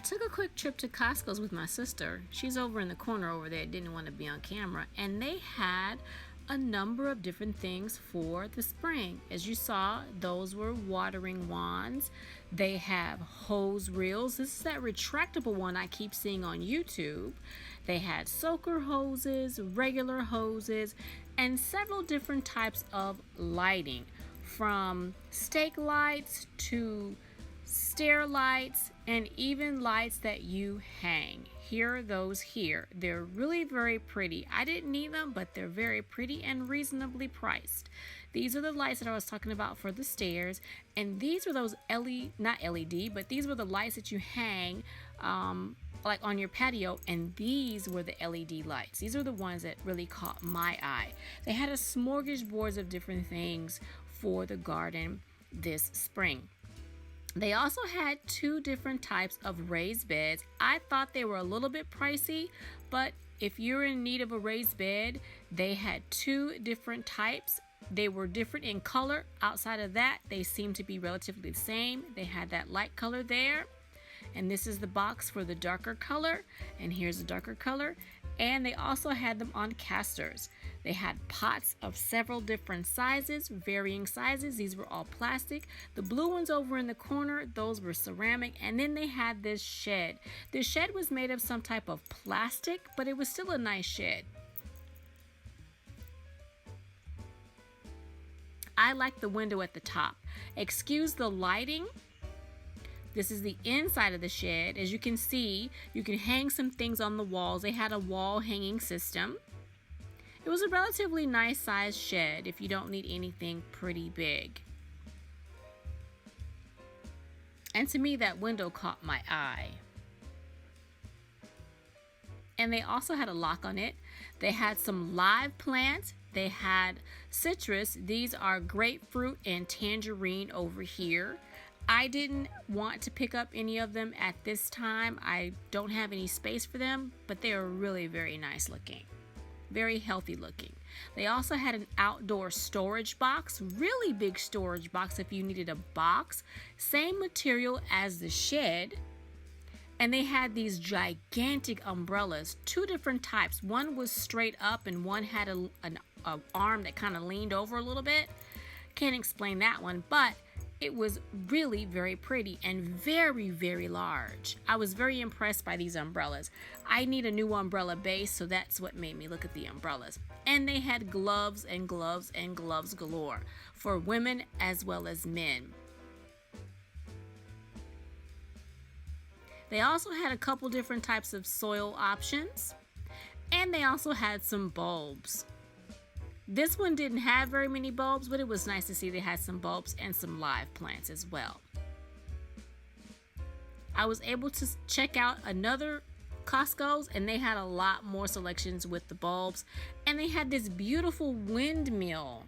took a quick trip to Costco's with my sister. She's over in the corner over there, didn't want to be on camera, and they had a number of different things for the spring. As you saw, those were watering wands. They have hose reels. This is that retractable one I keep seeing on YouTube. They had soaker hoses, regular hoses, and several different types of lighting, from stake lights to stair lights, and even lights that you hang. Here are those here. They're really very pretty. I didn't need them, but they're very pretty and reasonably priced. These are the lights that I was talking about for the stairs, and these were those not LED, but these were the lights that you hang like on your patio, and these were the LED lights. These were the ones that really caught my eye. They had a smorgasbord of different things for the garden this spring. They also had 2 different types of raised beds. I thought they were a little bit pricey, but if you're in need of a raised bed, they had 2 different types. They were different in color. Outside of that, they seemed to be relatively the same. They had that light color there, and this is the box for the darker color, and here's the darker color. And they also had them on casters. They had pots of several different sizes, varying sizes. These were all plastic. The blue ones over in the corner, those were ceramic. And then they had this shed. This shed was made of some type of plastic, but it was still a nice shed. I like the window at the top. Excuse the lighting. This is the inside of the shed. As you can see, you can hang some things on the walls. They had a wall hanging system. It was a relatively nice sized shed if you don't need anything pretty big. And to me, that window caught my eye. And they also had a lock on it. They had some live plants. They had citrus. These are grapefruit and tangerine over here. I didn't want to pick up any of them at this time. I don't have any space for them, but they are really very nice looking. Very healthy looking. They also had an outdoor storage box, really big storage box if you needed a box. Same material as the shed. And they had these gigantic umbrellas, 2 different types. One was straight up and one had an arm that kind of leaned over a little bit. Can't explain that one, but it was really very pretty and very, very large. I was very impressed by these umbrellas. I need a new umbrella base, so that's what made me look at the umbrellas. And they had gloves and gloves and gloves galore for women as well as men. They also had a couple different types of soil options, and they also had some bulbs. This one didn't have very many bulbs, but it was nice to see they had some bulbs and some live plants as well. I was able to check out another Costco's, and they had a lot more selections with the bulbs. And they had this beautiful windmill.